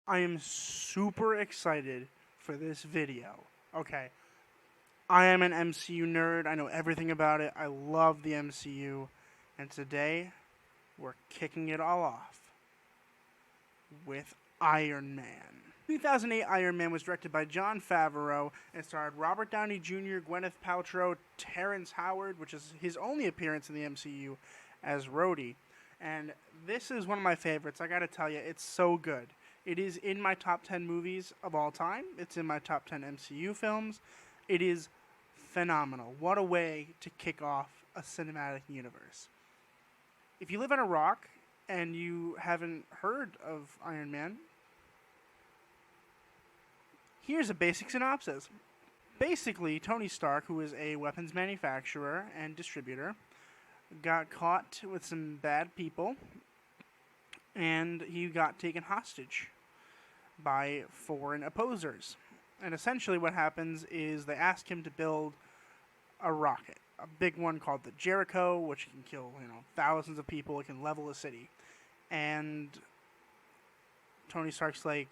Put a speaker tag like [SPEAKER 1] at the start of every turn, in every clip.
[SPEAKER 1] I am super excited for this video. Okay, I am an MCU nerd. I know everything about it. I love the MCU. And today, we're kicking it all off with Iron Man. 2008 Iron Man was directed by Jon Favreau and starred Robert Downey Jr., Gwyneth Paltrow, Terrence Howard, which is his only appearance in the MCU, as Roadie. And this is one of my favorites. I gotta tell you, it's so good. It is in my top 10 movies of all time. It's in my top 10 MCU films. It is phenomenal. What a way to kick off a cinematic universe. If you live on a rock and you haven't heard of Iron Man, here's a basic synopsis. Basically, Tony Stark, who is a weapons manufacturer and distributor, got caught with some bad people and he got taken hostage by foreign opposers. And essentially what happens is they ask him to build a rocket, a big one called the Jericho, which can kill, thousands of people. It can level a city. And Tony Stark's like,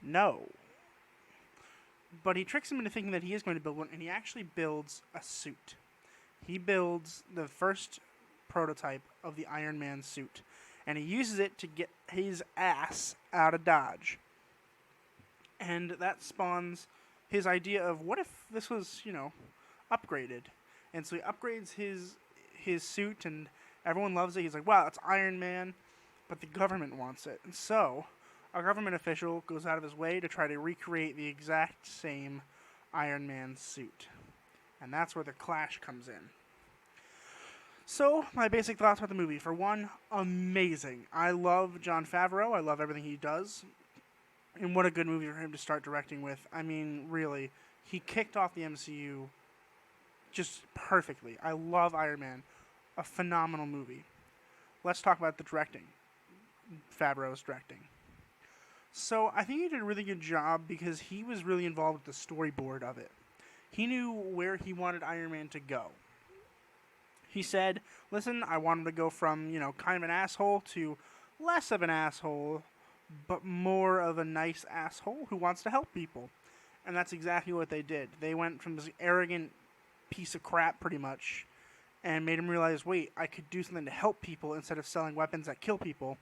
[SPEAKER 1] no. But he tricks him into thinking that he is going to build one, and he actually builds a suit. He builds the first prototype of the Iron Man suit, and he uses it to get his ass out of Dodge. And that spawns his idea of what if this was, upgraded. And so he upgrades his suit, and everyone loves it. He's like, wow, it's Iron Man, but the government wants it. And so a government official goes out of his way to try to recreate the exact same Iron Man suit. And that's where the clash comes in. So, my basic thoughts about the movie. For one, amazing. I love Jon Favreau. I love everything he does. And what a good movie for him to start directing with. I mean, really, he kicked off the MCU just perfectly. I love Iron Man. A phenomenal movie. Let's talk about the directing. Favreau's directing. So, I think he did a really good job because he was really involved with the storyboard of it. He knew where he wanted Iron Man to go. He said, listen, I want him to go from, kind of an asshole to less of an asshole, but more of a nice asshole who wants to help people. And that's exactly what they did. They went from this arrogant piece of crap, pretty much, and made him realize, wait, I could do something to help people instead of selling weapons that kill people.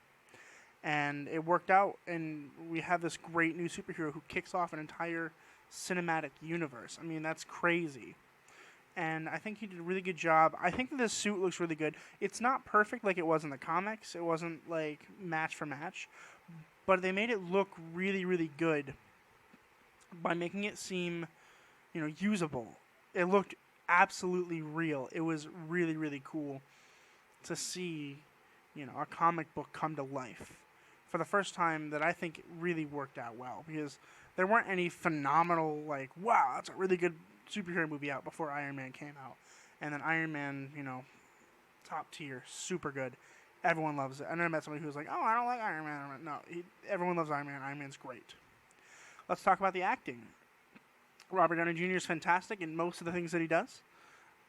[SPEAKER 1] And it worked out, and we have this great new superhero who kicks off an entire cinematic universe. I mean, that's crazy. And I think he did a really good job. I think that this suit looks really good. It's not perfect like it was in the comics. It wasn't like match for match. But they made it look really, really good by making it seem, usable. It looked absolutely real. It was really, really cool to see, a comic book come to life for the first time that I think really worked out well, because there weren't any phenomenal, like, wow, that's a really good superhero movie out before Iron Man came out. And then Iron Man, top tier, super good. Everyone loves it. I never met somebody who was like, oh, I don't like Iron Man. No, everyone loves Iron Man. Iron Man's great. Let's talk about the acting. Robert Downey Jr. is fantastic in most of the things that he does.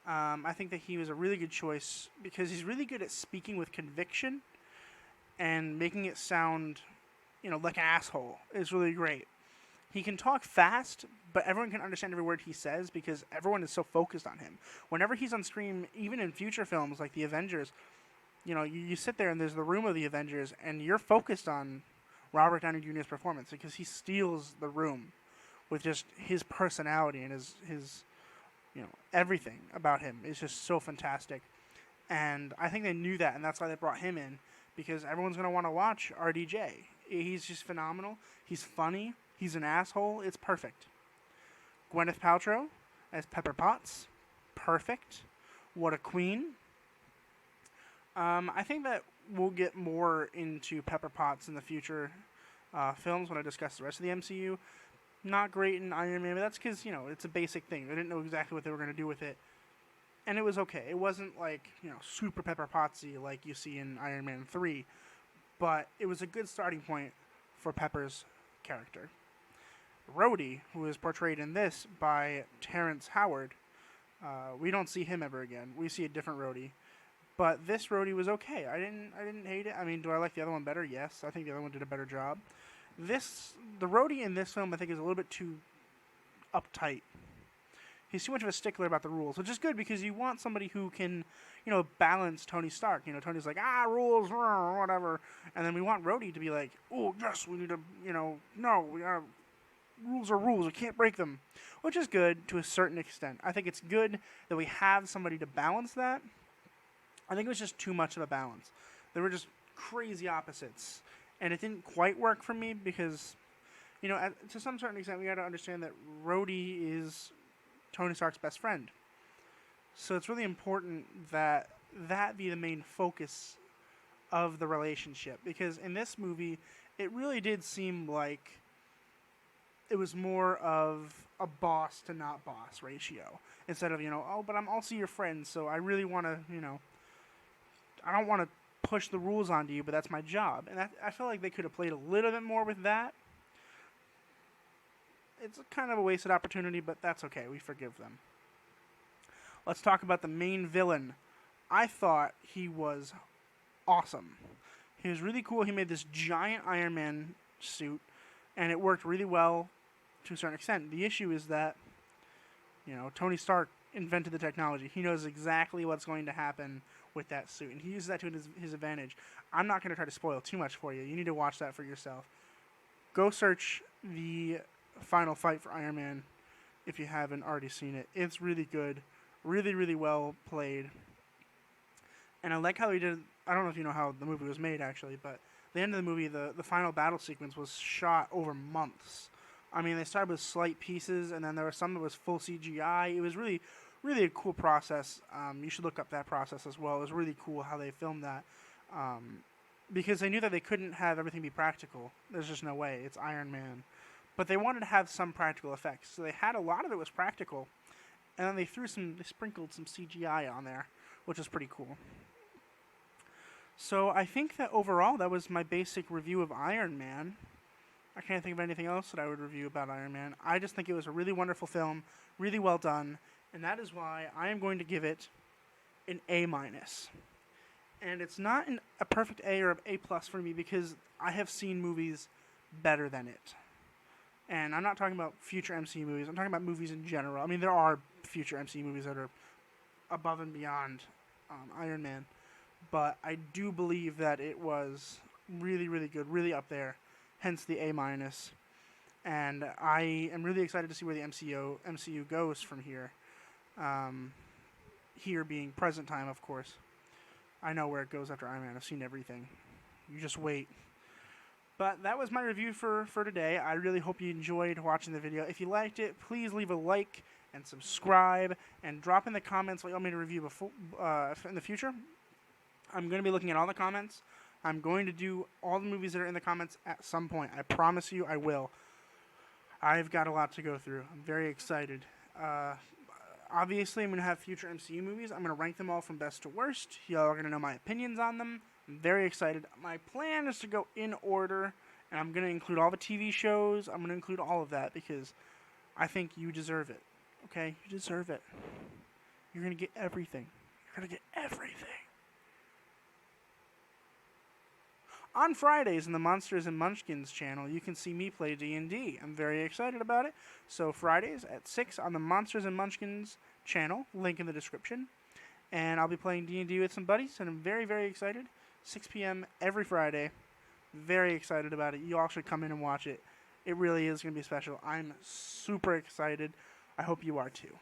[SPEAKER 1] I think that he was a really good choice because he's really good at speaking with conviction and making it sound, like an asshole. It's really great. He can talk fast, but everyone can understand every word he says because everyone is so focused on him. Whenever he's on screen, even in future films like The Avengers, you sit there and there's the room of the Avengers, and you're focused on Robert Downey Jr.'s performance because he steals the room with just his personality and his everything about him is just so fantastic. And I think they knew that, and that's why they brought him in, because everyone's going to want to watch RDJ. He's just phenomenal. He's funny. He's an asshole. It's perfect. Gwyneth Paltrow as Pepper Potts. Perfect. What a queen. I think that we'll get more into Pepper Potts in the future films when I discuss the rest of the MCU. Not great in Iron Man, but that's because, it's a basic thing. They didn't know exactly what they were going to do with it. And it was okay. It wasn't like, super Pepper Pottsy like you see in Iron Man 3. But it was a good starting point for Pepper's character. Roadie, who is portrayed in this by Terrence Howard, we don't see him ever again. We see a different Roadie. But this Roadie was okay. I didn't hate it. I mean, do I like the other one better? Yes, I think the other one did a better job. The Roadie in this film, I think, is a little bit too uptight. He's too much of a stickler about the rules, which is good because you want somebody who can, balance Tony Stark. Tony's like, rules, whatever. And then we want Rhodey to be like, oh, yes, we need to, no, rules are rules. We can't break them. Which is good to a certain extent. I think it's good that we have somebody to balance that. I think it was just too much of a balance. They were just crazy opposites. And it didn't quite work for me because, to some certain extent, we got to understand that Rhodey is Tony Stark's best friend. So it's really important that that be the main focus of the relationship. Because in this movie, it really did seem like it was more of a boss to not boss ratio. Instead of, but I'm also your friend, so I really want to, I don't want to push the rules onto you, but that's my job. And I feel like they could have played a little bit more with that. It's kind of a wasted opportunity, but that's okay. We forgive them. Let's talk about the main villain. I thought he was awesome. He was really cool. He made this giant Iron Man suit, and it worked really well to a certain extent. The issue is that, Tony Stark invented the technology. He knows exactly what's going to happen with that suit, and he uses that to his advantage. I'm not going to try to spoil too much for you. You need to watch that for yourself. Go search the final fight for Iron Man if you haven't already seen it. It's really good. Really, really well played. And I like how he did. I don't know if you know how the movie was made, actually, but the end of the movie, the final battle sequence was shot over months. I mean, they started with slight pieces, and then there was some that was full CGI. It was really, really a cool process. You should look up that process as well. It was really cool how they filmed that. Because they knew that they couldn't have everything be practical. There's just no way. It's Iron Man. But they wanted to have some practical effects. So they had a lot of it was practical. And then they sprinkled some CGI on there, which is pretty cool. So I think that overall that was my basic review of Iron Man. I can't think of anything else that I would review about Iron Man. I just think it was a really wonderful film, really well done, and that is why I am going to give it an A-. And it's not a perfect A or an A+ for me because I have seen movies better than it. And I'm not talking about future MCU movies. I'm talking about movies in general. I mean, there are future MCU movies that are above and beyond Iron Man. But I do believe that it was really, really good, really up there. Hence the A-. And I am really excited to see where the MCU goes from here. Here being present time, of course. I know where it goes after Iron Man. I've seen everything. You just wait. But that was my review for today. I really hope you enjoyed watching the video. If you liked it, please leave a like and subscribe. And drop in the comments what you want me to review in the future. I'm going to be looking at all the comments. I'm going to do all the movies that are in the comments at some point. I promise you I will. I've got a lot to go through. I'm very excited. Obviously, I'm going to have future MCU movies. I'm going to rank them all from best to worst. Y'all are going to know my opinions on them. I'm very excited. My plan is to go in order, and I'm going to include all the TV shows. I'm going to include all of that because I think you deserve it. Okay? You deserve it. You're going to get everything. You're going to get everything. On Fridays in the Monsters and Munchkins channel, you can see me play D&D. I'm very excited about it. So Fridays at 6 on the Monsters and Munchkins channel, link in the description. And I'll be playing D&D with some buddies, and I'm very, very excited. 6 p.m. every Friday. Very excited about it. You all should come in and watch it. It really is going to be special. I'm super excited. I hope you are too.